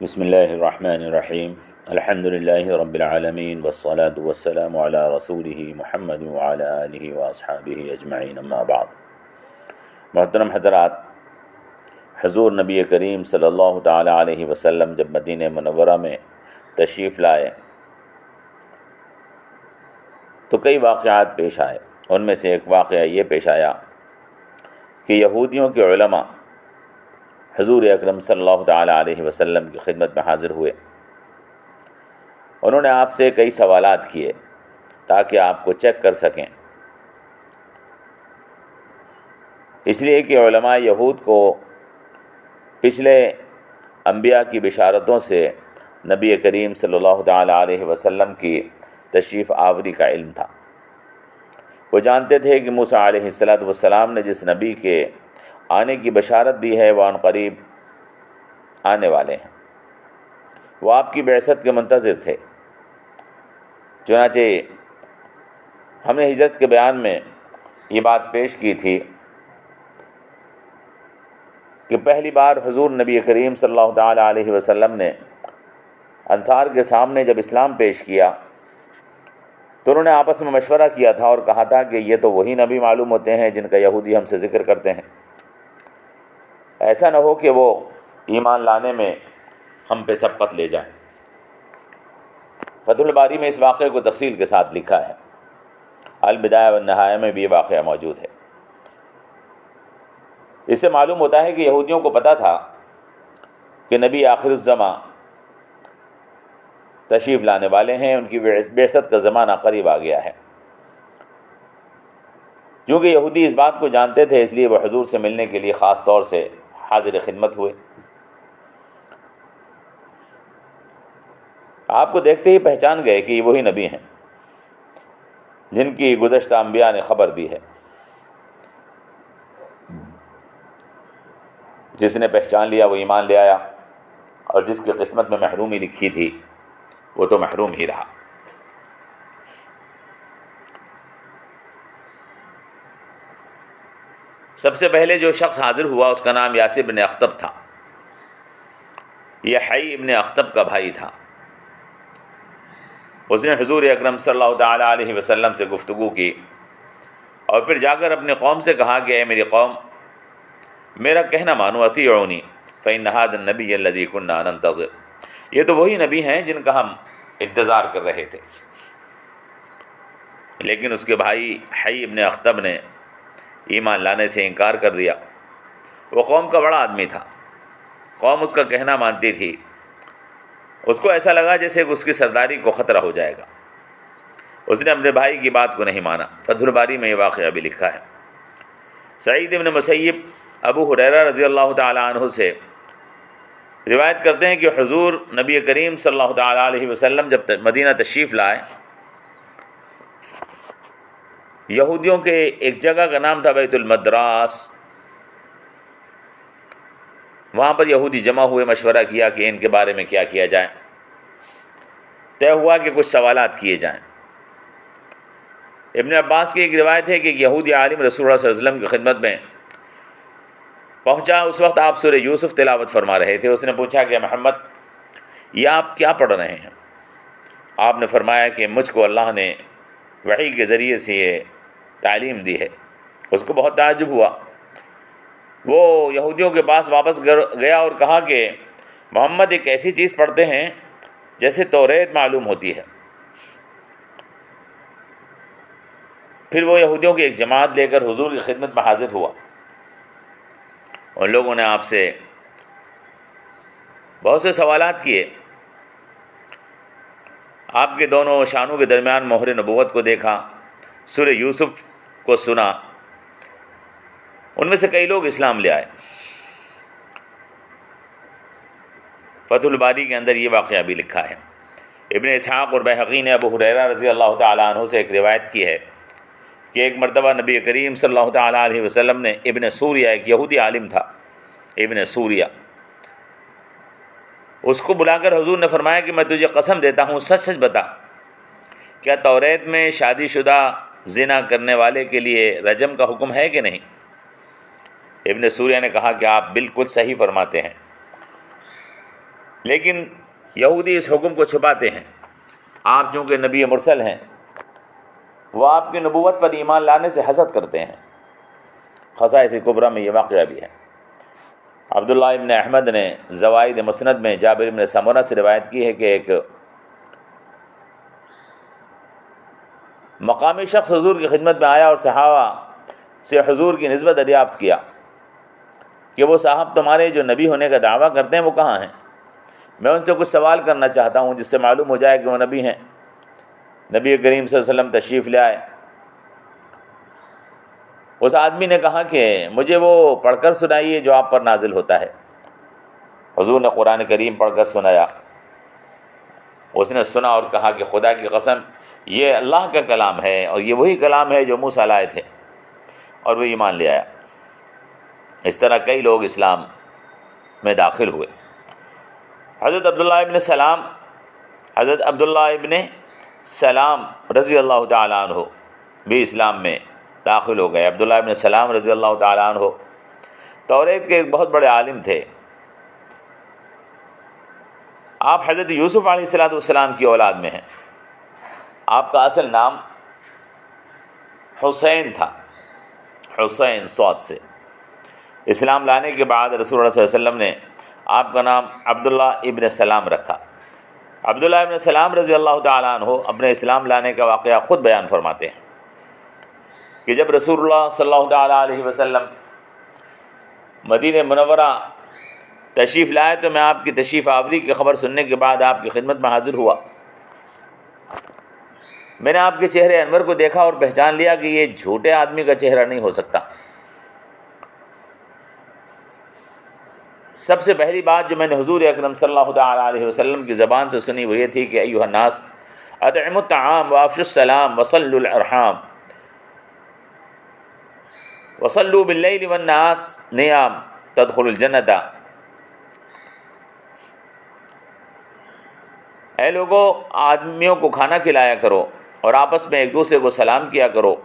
بسم اللہ الرحمن الرحیم الحمد للہ رب العالمین والصلاة والسلام علی رسولہ محمد وعلی آلہ واصحابہ اجمعین اما بعد۔ محترم حضرات، حضور نبی کریم صلی اللہ تعالی علیہ وسلم جب مدینہ منورہ میں تشریف لائے تو کئی واقعات پیش آئے۔ ان میں سے ایک واقعہ یہ پیش آیا کہ یہودیوں کے علماء حضور اکرم صلی اللہ تعالی علیہ وسلم کی خدمت میں حاضر ہوئے۔ انہوں نے آپ سے کئی سوالات کیے تاکہ آپ کو چیک کر سکیں، اس لیے کہ علماء یہود کو پچھلے انبیاء کی بشارتوں سے نبی کریم صلی اللہ تعالی علیہ وسلم کی تشریف آوری کا علم تھا۔ وہ جانتے تھے کہ موسیٰ علیہ السلام نے جس نبی کے آنے کی بشارت دی ہے وہ عن قریب آنے والے ہیں۔ وہ آپ کی بعثت کے منتظر تھے۔ چنانچہ ہم نے ہجرت کے بیان میں یہ بات پیش کی تھی کہ پہلی بار حضور نبی کریم صلی اللہ تعالی علیہ وسلم نے انصار کے سامنے جب اسلام پیش کیا تو انہوں نے آپس میں مشورہ کیا تھا اور کہا تھا کہ یہ تو وہی نبی معلوم ہوتے ہیں جن کا یہودی ہم سے ذکر کرتے ہیں، ایسا نہ ہو کہ وہ ایمان لانے میں ہم پہ سبقت لے جائیں۔ فتح الباری میں اس واقعے کو تفصیل کے ساتھ لکھا ہے، البدایہ والنہایہ میں بھی یہ واقعہ موجود ہے۔ اس سے معلوم ہوتا ہے کہ یہودیوں کو پتہ تھا کہ نبی آخر الزماں تشریف لانے والے ہیں، ان کی بعثت کا زمانہ قریب آ گیا ہے۔ کیونکہ یہودی اس بات کو جانتے تھے، اس لیے وہ حضور سے ملنے کے لیے خاص طور سے حاضر خدمت ہوئے۔ آپ کو دیکھتے ہی پہچان گئے کہ یہ وہی نبی ہیں جن کی گزشتہ انبیاء نے خبر دی ہے۔ جس نے پہچان لیا وہ ایمان لے آیا، اور جس کی قسمت میں محرومی لکھی تھی وہ تو محروم ہی رہا۔ سب سے پہلے جو شخص حاضر ہوا اس کا نام یاسر بن اخطب تھا۔ یہ حی ابن اخطب کا بھائی تھا۔ اس نے حضور اکرم صلی اللہ تعالی علیہ وسلم سے گفتگو کی اور پھر جا کر اپنی قوم سے کہا کہ اے میری قوم، میرا کہنا مانو، اطیعونی فإن هذا النبی الذی کنا ننتظر، یہ تو وہی نبی ہیں جن کا ہم انتظار کر رہے تھے۔ لیکن اس کے بھائی حی ابن اخطب نے ایمان لانے سے انکار کر دیا۔ وہ قوم کا بڑا آدمی تھا، قوم اس کا کہنا مانتی تھی۔ اس کو ایسا لگا جیسے اس کی سرداری کو خطرہ ہو جائے گا۔ اس نے اپنے بھائی کی بات کو نہیں مانا۔ فتح الباری میں یہ واقعہ بھی لکھا ہے۔ سعید ابن مسیب ابو ہریرہ رضی اللہ تعالی عنہ سے روایت کرتے ہیں کہ حضور نبی کریم صلی اللہ تعالی علیہ وسلم جب مدینہ تشریف لائے، یہودیوں کے ایک جگہ کا نام تھا بیت المدراس، وہاں پر یہودی جمع ہوئے، مشورہ کیا کہ ان کے بارے میں کیا کیا جائے۔ طے ہوا کہ کچھ سوالات کیے جائیں۔ ابن عباس کی ایک روایت ہے کہ ایک یہودی عالم رسول اللہ صلی اللہ علیہ وسلم کی خدمت میں پہنچا۔ اس وقت آپ سورہ یوسف تلاوت فرما رہے تھے۔ اس نے پوچھا کہ محمد، یہ آپ کیا پڑھ رہے ہیں؟ آپ نے فرمایا کہ مجھ کو اللہ نے وحی کے ذریعے سے یہ تعلیم دی ہے۔ اس کو بہت تعجب ہوا۔ وہ یہودیوں کے پاس واپس گیا اور کہا کہ محمد ایک ایسی چیز پڑھتے ہیں جیسے توریت معلوم ہوتی ہے۔ پھر وہ یہودیوں کی ایک جماعت لے کر حضور کی خدمت میں حاضر ہوا۔ ان لوگوں نے آپ سے بہت سے سوالات کیے۔ آپ کے دونوں شانوں کے درمیان مہر نبوت کو دیکھا، سورہ یوسف کو سنا۔ ان میں سے کئی لوگ اسلام لے آئے۔ فتح الباری کے اندر یہ واقعہ بھی لکھا ہے۔ ابن اسحاق اور بہقی نے ابو ہریرہ رضی اللہ تعالیٰ عنہ سے ایک روایت کی ہے کہ ایک مرتبہ نبی کریم صلی اللہ تعالیٰ علیہ وسلم نے ابن سوریہ، ایک یہودی عالم تھا ابن سوریہ، اس کو بلا کر حضور نے فرمایا کہ میں تجھے قسم دیتا ہوں، سچ سچ بتا، کیا توریت میں شادی شدہ زنا کرنے والے کے لیے رجم کا حکم ہے کہ نہیں؟ ابن سوریہ نے کہا کہ آپ بالکل صحیح فرماتے ہیں، لیکن یہودی اس حکم کو چھپاتے ہیں. آپ چونکہ نبی مرسل ہیں، وہ آپ کی نبوت پر ایمان لانے سے حسد کرتے ہیں. خصائص کبریٰ میں یہ واقعہ بھی ہے. عبداللہ ابن احمد نے زوائد مسند میں جابر ابن سمرہ سے روایت کی ہے کہ ایک مقامی شخص حضور کی خدمت میں آیا اور صحابہ سے حضور کی نسبت دریافت کیا کہ وہ صاحب تمہارے جو نبی ہونے کا دعویٰ کرتے ہیں وہ کہاں ہیں؟ میں ان سے کچھ سوال کرنا چاہتا ہوں جس سے معلوم ہو جائے کہ وہ نبی ہیں. نبی کریم صلی اللہ علیہ وسلم تشریف لے آئے. اس آدمی نے کہا کہ مجھے وہ پڑھ کر سنائیے جو آپ پر نازل ہوتا ہے. حضور نے قرآن کریم پڑھ کر سنایا. اس نے سنا اور کہا کہ خدا کی قسم یہ اللہ کا کلام ہے اور یہ وہی کلام ہے جو موسیٰ لائے تھے، اور وہ ایمان لے آیا. اس طرح کئی لوگ اسلام میں داخل ہوئے. حضرت عبداللہ ابن سلام رضی اللہ تعالیٰ عنہ بھی اسلام میں داخل ہو گئے. عبداللہ ابن سلام رضی اللہ تعالیٰ عنہ توریت کے ایک بہت بڑے عالم تھے. آپ حضرت یوسف علیہ السلام کی اولاد میں ہیں. آپ کا اصل نام حسین تھا، حسین صاد سے. اسلام لانے کے بعد رسول اللہ صلی اللہ علیہ وسلم نے آپ کا نام عبداللہ ابن سلام رکھا. عبداللہ ابن سلام رضی اللہ تعالیٰ عنہ اپنے اسلام لانے کا واقعہ خود بیان فرماتے ہیں کہ جب رسول اللہ صلی اللہ تعالیٰ علیہ وسلم مدینہ منورہ تشریف لائے تو میں آپ کی تشریف آوری کی خبر سننے کے بعد آپ کی خدمت میں حاضر ہوا. میں نے آپ کے چہرے انور کو دیکھا اور پہچان لیا کہ یہ جھوٹے آدمی کا چہرہ نہیں ہو سکتا. سب سے پہلی بات جو میں نے حضور اکرم صلی اللہ تعالیٰ علیہ وسلم کی زبان سے سنی وہ یہ تھی کہ ایھا الناس اطعموا الطعام وافشوا السلام وصلوا الارحام وصلوا باللیل والناس نیام تدخلوا الجنۃ. اے لوگو، آدمیوں کو کھانا کھلایا کرو اور آپس میں ایک دوسرے کو سلام کیا کرو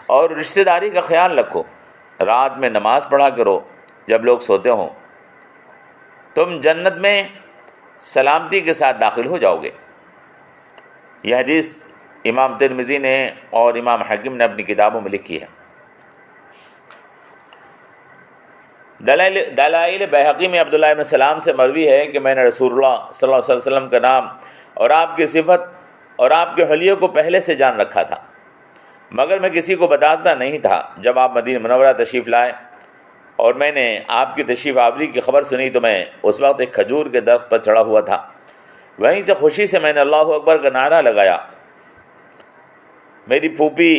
اور رشتہ داری کا خیال رکھو. رات میں نماز پڑھا کرو جب لوگ سوتے ہوں. تم جنت میں سلامتی کے ساتھ داخل ہو جاؤ گے. یہ حدیث امام ترمذی نے اور امام حاکم نے اپنی کتابوں میں لکھی ہے. دلائل بحقی میں عبداللہ ابن سلام سے مروی ہے کہ میں نے رسول اللہ صلی اللہ علیہ وسلم کا نام اور آپ کی صفت اور آپ کے حلیے کو پہلے سے جان رکھا تھا، مگر میں کسی کو بتاتا نہیں تھا. جب آپ مدینہ منورہ تشریف لائے اور میں نے آپ کی تشریف آوری کی خبر سنی تو میں اس وقت ایک کھجور کے درخت پر چڑھا ہوا تھا. وہیں سے خوشی سے میں نے اللہ اکبر کا نعرہ لگایا. میری پھوپھی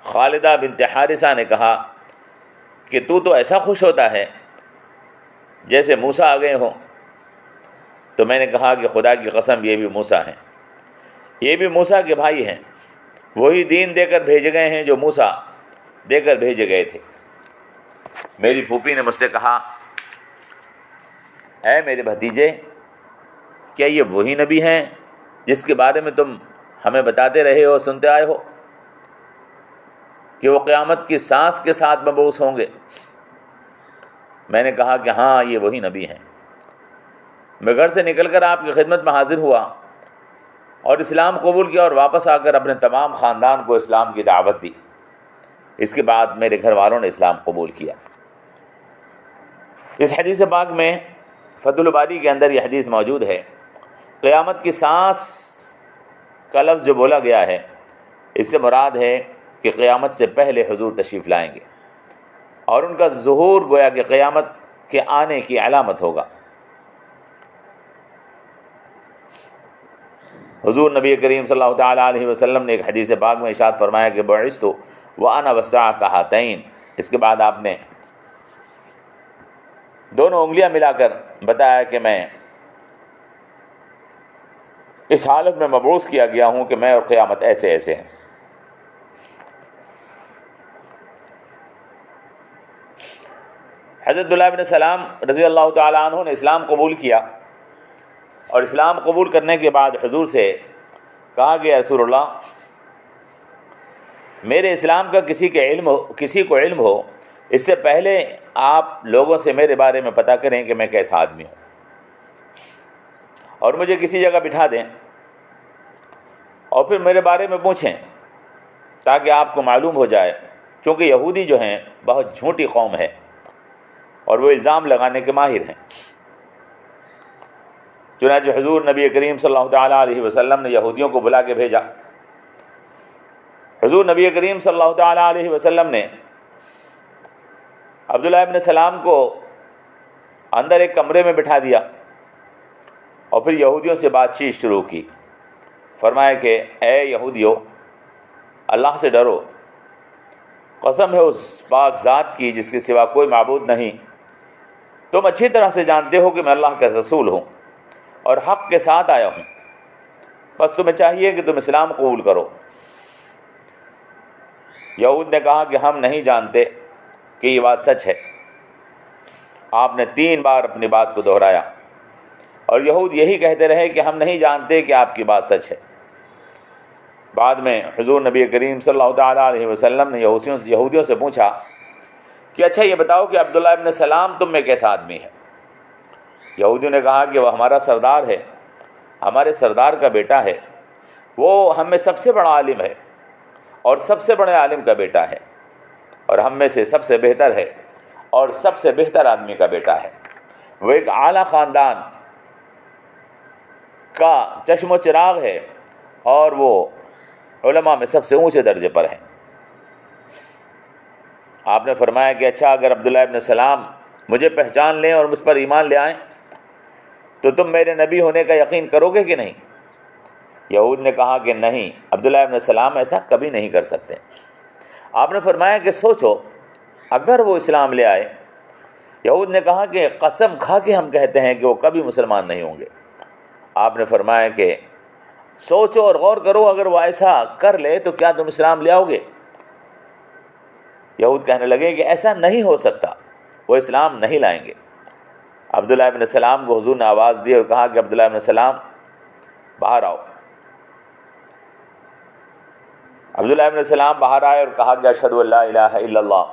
خالدہ بنت حارثہ نے کہا کہ تو ایسا خوش ہوتا ہے جیسے موسیٰ آ گئے ہوں. تو میں نے کہا کہ خدا کی قسم یہ بھی موسیٰ ہیں، یہ بھی موسیٰ کے بھائی ہیں. وہی دین دے کر بھیجے گئے ہیں جو موسیٰ دے کر بھیجے گئے تھے. میری پھوپھی نے مجھ سے کہا، اے میرے بھتیجے، کیا یہ وہی نبی ہیں جس کے بارے میں تم ہمیں بتاتے رہے ہو، سنتے آئے ہو کہ وہ قیامت کی سانس کے ساتھ مبعوث ہوں گے؟ میں نے کہا کہ ہاں، یہ وہی نبی ہیں. میں گھر سے نکل کر آپ کی خدمت میں حاضر ہوا اور اسلام قبول کیا اور واپس آ کر اپنے تمام خاندان کو اسلام کی دعوت دی. اس کے بعد میرے گھر والوں نے اسلام قبول کیا. اس حدیث پاک میں فتح الباری کے اندر یہ حدیث موجود ہے. قیامت کی سانس کا لفظ جو بولا گیا ہے اس سے مراد ہے کہ قیامت سے پہلے حضور تشریف لائیں گے اور ان کا ظہور گویا کہ قیامت کے آنے کی علامت ہوگا. حضور نبی کریم صلی اللہ تعالیٰ علیہ وسلم نے ایک حدیث پاک میں ارشاد فرمایا کہ بعثت وانا والساعة كهاتین. اس کے بعد آپ نے دونوں انگلیاں ملا کر بتایا کہ میں اس حالت میں مبعوث کیا گیا ہوں کہ میں اور قیامت ایسے ایسے ہیں. حضرت عبداللہ بن سلام رضی اللہ تعالیٰ عنہ نے اسلام قبول کیا اور اسلام قبول کرنے کے بعد حضور سے کہا کہ رسول اللہ، میرے اسلام کا کسی کو علم ہو اس سے پہلے آپ لوگوں سے میرے بارے میں پتہ کریں کہ میں کیسا آدمی ہوں. اور مجھے کسی جگہ بٹھا دیں اور پھر میرے بارے میں پوچھیں تاکہ آپ کو معلوم ہو جائے، چونکہ یہودی جو ہیں بہت جھوٹی قوم ہے اور وہ الزام لگانے کے ماہر ہیں۔ چنانچہ حضور نبی کریم صلی اللہ تعالیٰ علیہ وسلم نے یہودیوں کو بلا کے بھیجا۔ حضور نبی کریم صلی اللہ تعالیٰ علیہ وسلم نے عبداللہ ابن سلام کو اندر ایک کمرے میں بٹھا دیا اور پھر یہودیوں سے بات چیت شروع کی۔ فرمایا کہ اے یہودیو، اللہ سے ڈرو، قسم ہے اس پاک ذات کی جس کے سوا کوئی معبود نہیں، تم اچھی طرح سے جانتے ہو کہ میں اللہ کا رسول ہوں اور حق کے ساتھ آیا ہوں، بس تمہیں چاہیے کہ تم اسلام قبول کرو۔ یہود نے کہا کہ ہم نہیں جانتے کہ یہ بات سچ ہے۔ آپ نے 3 بار اپنی بات کو دہرایا اور یہود یہی کہتے رہے کہ ہم نہیں جانتے کہ آپ کی بات سچ ہے۔ بعد میں حضور نبی کریم صلی اللہ تعالیٰ علیہ وسلم نے یہودیوں سے پوچھا کہ اچھا یہ بتاؤ کہ عبداللہ ابن سلام تم میں کیسا آدمی ہے؟ یہودیوں نے کہا کہ وہ ہمارا سردار ہے، ہمارے سردار کا بیٹا ہے، وہ ہم میں سب سے بڑا عالم ہے اور سب سے بڑے عالم کا بیٹا ہے، اور ہم میں سے سب سے بہتر ہے اور سب سے بہتر آدمی کا بیٹا ہے۔ وہ ایک اعلیٰ خاندان کا چشم و چراغ ہے اور وہ علماء میں سب سے اونچے درجے پر ہیں۔ آپ نے فرمایا کہ اچھا اگر عبداللہ ابن سلام مجھے پہچان لیں اور مجھ پر ایمان لے آئیں تو تم میرے نبی ہونے کا یقین کرو گے کہ نہیں؟ یہود نے کہا کہ نہیں، عبداللہ ابن سلام ایسا کبھی نہیں کر سکتے۔ آپ نے فرمایا کہ سوچو اگر وہ اسلام لے آئے۔ یہود نے کہا کہ قسم کھا کے ہم کہتے ہیں کہ وہ کبھی مسلمان نہیں ہوں گے۔ آپ نے فرمایا کہ سوچو اور غور کرو، اگر وہ ایسا کر لے تو کیا تم اسلام لے آؤ گے؟ یہود کہنے لگے کہ ایسا نہیں ہو سکتا، وہ اسلام نہیں لائیں گے۔ عبداللہ ابن سلام کو حضور نے آواز دی اور کہا کہ عبداللہ ابن سلام باہر آؤ۔ عبداللہ ابن سلام باہر آئے اور کہا کہ اشہد ان لا الہ الا اللہ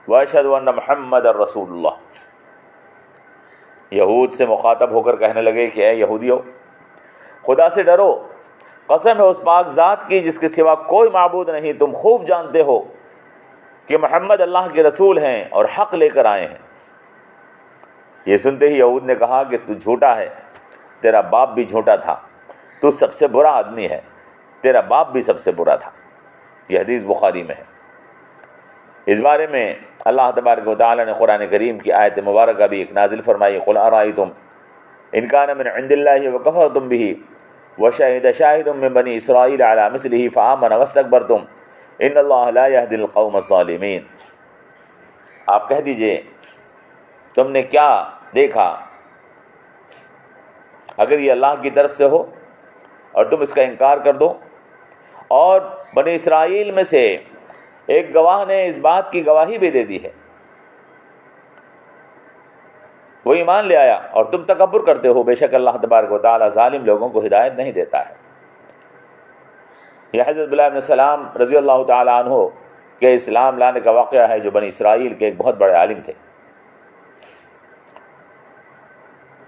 واشہد ان محمد رسول اللہ۔ یہود سے مخاطب ہو کر کہنے لگے کہ اے یہودیو، خدا سے ڈرو، قسم ہے اس پاک ذات کی جس کے سوا کوئی معبود نہیں، تم خوب جانتے ہو کہ محمد اللہ کے رسول ہیں اور حق لے کر آئے ہیں۔ یہ سنتے ہی یہود نے کہا کہ تو جھوٹا ہے، تیرا باپ بھی جھوٹا تھا، تو سب سے برا آدمی ہے، تیرا باپ بھی سب سے برا تھا۔ یہ حدیث بخاری میں ہے۔ اس بارے میں اللہ تبارک و تعالیٰ نے قرآن کریم کی آیت مبارکہ بھی ایک نازل فرمائی، قل ارأیتم ان کان من عند اللہ وکفرتم بہ وشہد شاہد من بنی اسرائیل علی مثلہ فآمن واستکبرتم ان اللہ لا یہدی القوم الظالمین۔ آپ کہہ دیجئے تم نے کیا دیکھا اگر یہ اللہ کی طرف سے ہو اور تم اس کا انکار کر دو، اور بنی اسرائیل میں سے ایک گواہ نے اس بات کی گواہی بھی دے دی ہے، وہ ایمان لے آیا اور تم تکبر کرتے ہو، بے شک اللہ تبارک و تعالیٰ ظالم لوگوں کو ہدایت نہیں دیتا ہے۔ یہ حضرت عبداللہ ابن سلام رضی اللہ تعالیٰ عنہ کے اسلام لانے کا واقعہ ہے، جو بنی اسرائیل کے ایک بہت بڑے عالم تھے۔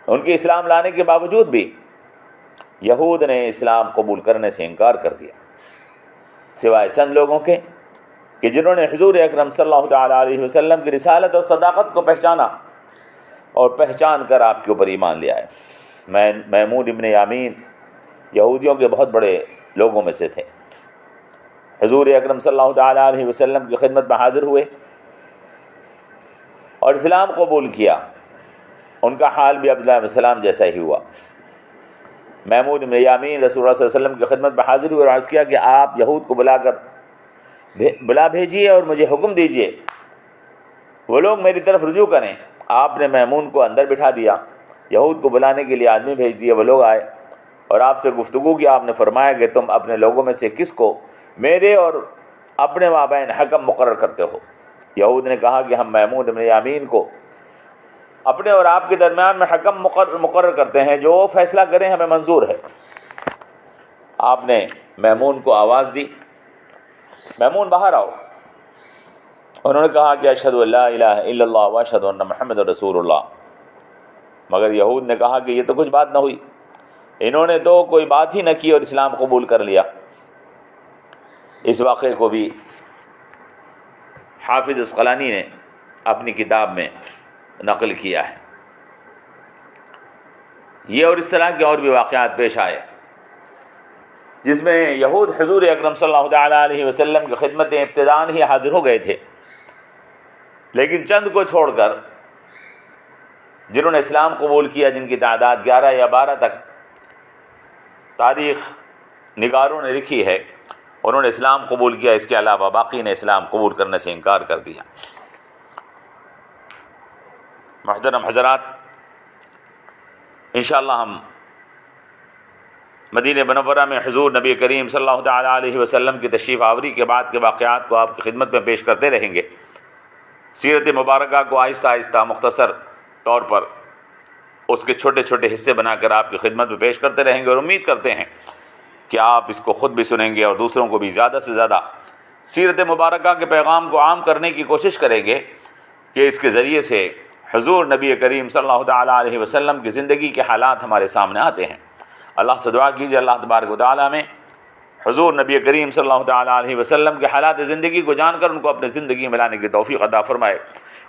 ان کے اسلام لانے کے باوجود بھی یہود نے اسلام قبول کرنے سے انکار کر دیا، سوائے چند لوگوں کے کہ جنہوں نے حضور اکرم صلی اللہ تعالیٰ علیہ وسلم کی رسالت اور صداقت کو پہچانا اور پہچان کر آپ کے اوپر ایمان لے آئے۔ میمون ابن یامین یہودیوں کے بہت بڑے لوگوں میں سے تھے، حضور اکرم صلی اللہ تعالیٰ علیہ وسلم کی خدمت میں حاضر ہوئے اور اسلام قبول کیا۔ ان کا حال بھی عبداللہ ابن سلام جیسا ہی ہوا۔ میمون ابن یامین رسول اللہ صلی اللہ علیہ وسلم کی خدمت میں حاضر ہوئے اور عرض کیا کہ آپ یہود کو بلا بھیجیے اور مجھے حکم دیجیے وہ لوگ میری طرف رجوع کریں۔ آپ نے میمون کو اندر بٹھا دیا، یہود کو بلانے کے لیے آدمی بھیج دیے، وہ لوگ آئے اور آپ سے گفتگو کی۔ آپ نے فرمایا کہ تم اپنے لوگوں میں سے کس کو میرے اور اپنے مابین حکم مقرر کرتے ہو؟ یہود نے کہا کہ ہم میمون ابن یامین کو اپنے اور آپ کے درمیان میں حکم مقرر کرتے ہیں، جو فیصلہ کریں ہمیں منظور ہے۔ آپ نے میمون کو آواز دی، میمون باہر آؤ۔ انہوں نے کہا کہ اشہد ان لا الہ الا اللہ واشہد ان محمد رسول اللہ۔ مگر یہود نے کہا کہ یہ تو کچھ بات نہ ہوئی، انہوں نے تو کوئی بات ہی نہ کی اور اسلام قبول کر لیا۔ اس واقعے کو بھی حافظ عسقلانی نے اپنی کتاب میں نقل کیا ہے۔ یہ اور اس طرح کے اور بھی واقعات پیش آئے جس میں یہود حضور اکرم صلی اللہ تعالیٰ علیہ وسلم کی خدمت ابتداءً ہی حاضر ہو گئے تھے، لیکن چند کو چھوڑ کر جنہوں نے اسلام قبول کیا، جن کی تعداد 11 یا 12 تک تاریخ نگاروں نے لکھی ہے، انہوں نے اسلام قبول کیا۔ اس کے علاوہ باقی نے اسلام قبول کرنے سے انکار کر دیا۔ محترم حضرات، انشاءاللہ ہم مدینہ منورہ میں حضور نبی کریم صلی اللہ تعالیٰ علیہ وسلم کی تشریف آوری کے بعد کے واقعات کو آپ کی خدمت میں پیش کرتے رہیں گے۔ سیرت مبارکہ کو آہستہ آہستہ مختصر طور پر اس کے چھوٹے چھوٹے حصے بنا کر آپ کی خدمت میں پیش کرتے رہیں گے، اور امید کرتے ہیں کہ آپ اس کو خود بھی سنیں گے اور دوسروں کو بھی زیادہ سے زیادہ سیرت مبارکہ کے پیغام کو عام کرنے کی کوشش کریں گے کہ اس کے ذریعے سے حضور نبی کریم صلی اللہ تعالیٰ علیہ وسلم کی زندگی کے حالات ہمارے سامنے آتے ہیں۔ اللہ سے دعا کیجیے اللہ تبارک و تعالیٰ میں حضور نبی کریم صلی اللہ تعالیٰ علیہ وسلم کے حالات زندگی کو جان کر ان کو اپنی زندگی میں لانے کی توفیق عطا فرمائے۔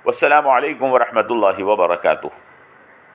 والسلام علیکم ورحمۃ اللہ وبرکاتہ۔